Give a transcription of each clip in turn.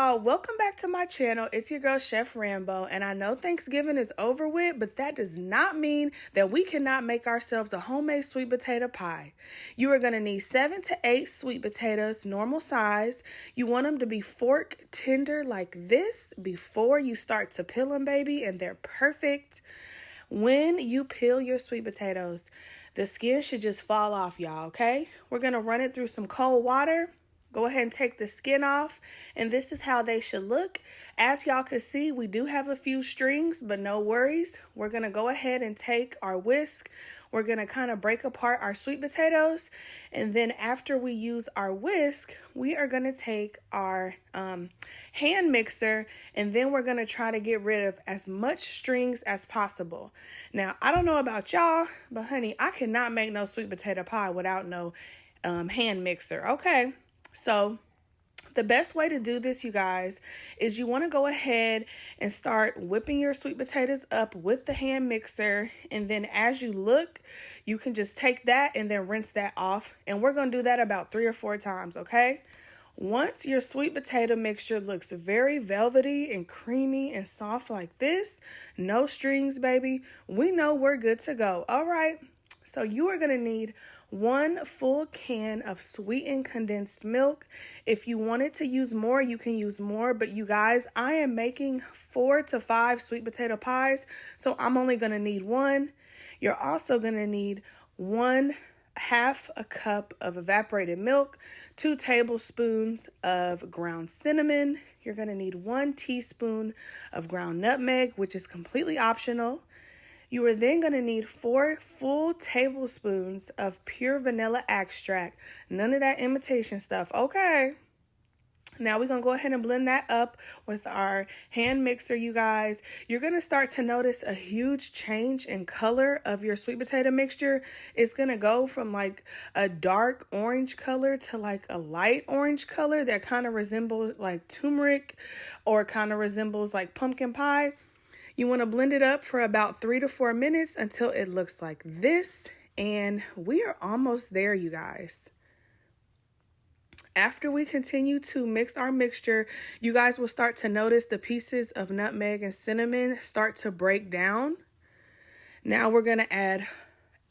y'all, welcome back to my channel. It's your girl Chef Rambo, and I know Thanksgiving is over with, but that does not mean that we cannot make ourselves a homemade sweet potato pie. You are going to need 7 to 8 sweet potatoes, normal size. You want them to be fork tender like this before you start to peel them, baby, and they're perfect. When you peel your sweet potatoes, the skin should just fall off, y'all, okay? We're going to run it through some cold water. Go ahead and take the skin off, and this is how they should look. As y'all can see, we do have a few strings, but no worries. We're going to go ahead and take our whisk. We're going to kind of break apart our sweet potatoes, and then after we use our whisk, we are going to take our hand mixer, and then we're going to try to get rid of as much strings as possible. Now, I don't know about y'all, but honey, I cannot make no sweet potato pie without no hand mixer, okay? So the best way to do this, you guys, is you want to go ahead and start whipping your sweet potatoes up with the hand mixer. And then as you look, you can just take that and then rinse that off. And we're going to do that about 3 or 4 times, okay? Once your sweet potato mixture looks very velvety and creamy and soft like this, no strings, baby, we know we're good to go. All right. So you are going to need 1 full can of sweetened condensed milk. If you wanted to use more, you can use more. But you guys, I am making 4 to 5 sweet potato pies, so I'm only going to need 1. You're also going to need 1/2 a cup of evaporated milk, 2 tablespoons of ground cinnamon. You're going to need 1 teaspoon of ground nutmeg, which is completely optional. You are then going to need 4 full tablespoons of pure vanilla extract. None of that imitation stuff, okay? Now we're going to go ahead and blend that up with our hand mixer, you guys. You're going to start to notice a huge change in color of your sweet potato mixture. It's going to go from like a dark orange color to like a light orange color that kind of resembles like turmeric or kind of resembles like pumpkin pie. You want to blend it up for about 3 to 4 minutes until it looks like this. And we are almost there, you guys. After we continue to mix our mixture, you guys will start to notice the pieces of nutmeg and cinnamon start to break down. Now we're going to add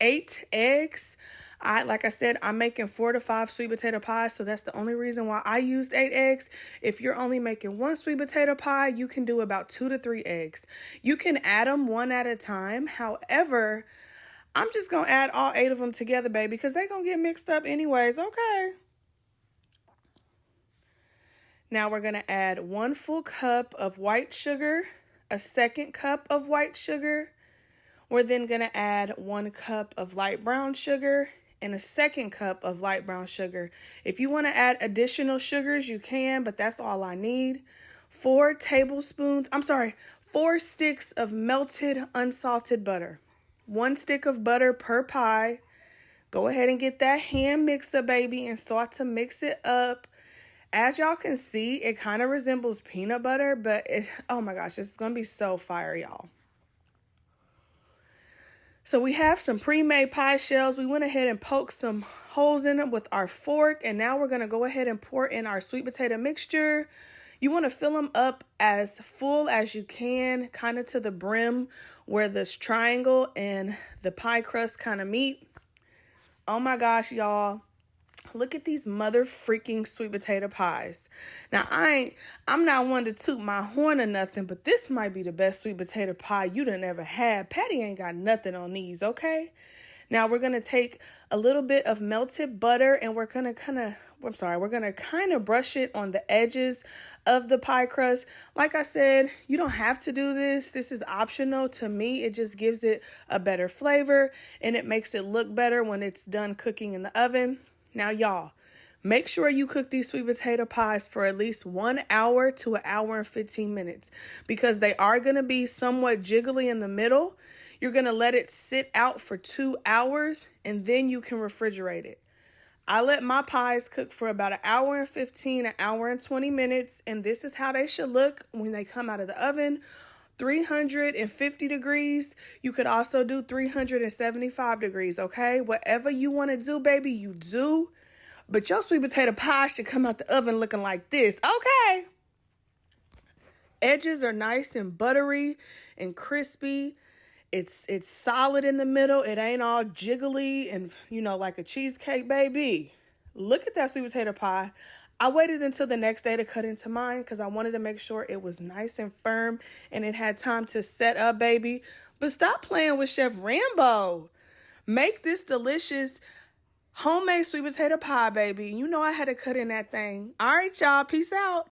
8 eggs. Like I said, I'm making 4 to 5 sweet potato pies, so that's the only reason why I used 8 eggs. If you're only making 1 sweet potato pie, you can do about 2 to 3 eggs. You can add them 1 at a time. However, I'm just going to add all 8 of them together, baby, because they're going to get mixed up anyways, okay? Now we're going to add 1 full cup of white sugar, a 2nd cup of white sugar. We're then going to add 1 cup of light brown sugar and a 2nd cup of light brown sugar. If you want to add additional sugars, you can, but that's all I need. 4 sticks of melted unsalted butter. 1 stick of butter per pie. Go ahead and get that hand mixer, baby, and start to mix it up. As y'all can see, it kind of resembles peanut butter, but oh my gosh, it's going to be so fire, y'all. So we have some pre-made pie shells. We went ahead and poked some holes in them with our fork. And now we're going to go ahead and pour in our sweet potato mixture. You want to fill them up as full as you can, kind of to the brim where this triangle and the pie crust kind of meet. Oh my gosh, y'all. Look at these mother freaking sweet potato pies. Now, I'm not one to toot my horn or nothing, but this might be the best sweet potato pie you done ever had. Patty ain't got nothing on these, okay? Now, we're going to take a little bit of melted butter and we're going to kind of brush it on the edges of the pie crust. Like I said, you don't have to do this. This is optional. To me, it just gives it a better flavor and it makes it look better when it's done cooking in the oven. Now, y'all, make sure you cook these sweet potato pies for at least 1 hour to 1 hour and 15 minutes because they are going to be somewhat jiggly in the middle. You're going to let it sit out for 2 hours and then you can refrigerate it. I let my pies cook for about 1 hour and 15, 1 hour and 20 minutes, and this is how they should look when they come out of the oven. 350 degrees. You could also do 375 degrees, okay? Whatever you want to do, baby, you do. But your sweet potato pie should come out the oven looking like this, okay? Edges are nice and buttery and crispy. It's solid in the middle. It ain't all jiggly and, like a cheesecake, baby. Look at that sweet potato pie. I waited until the next day to cut into mine because I wanted to make sure it was nice and firm and it had time to set up, baby. But stop playing with Chef Rambo. Make this delicious homemade sweet potato pie, baby. You know I had to cut in that thing. All right, y'all. Peace out.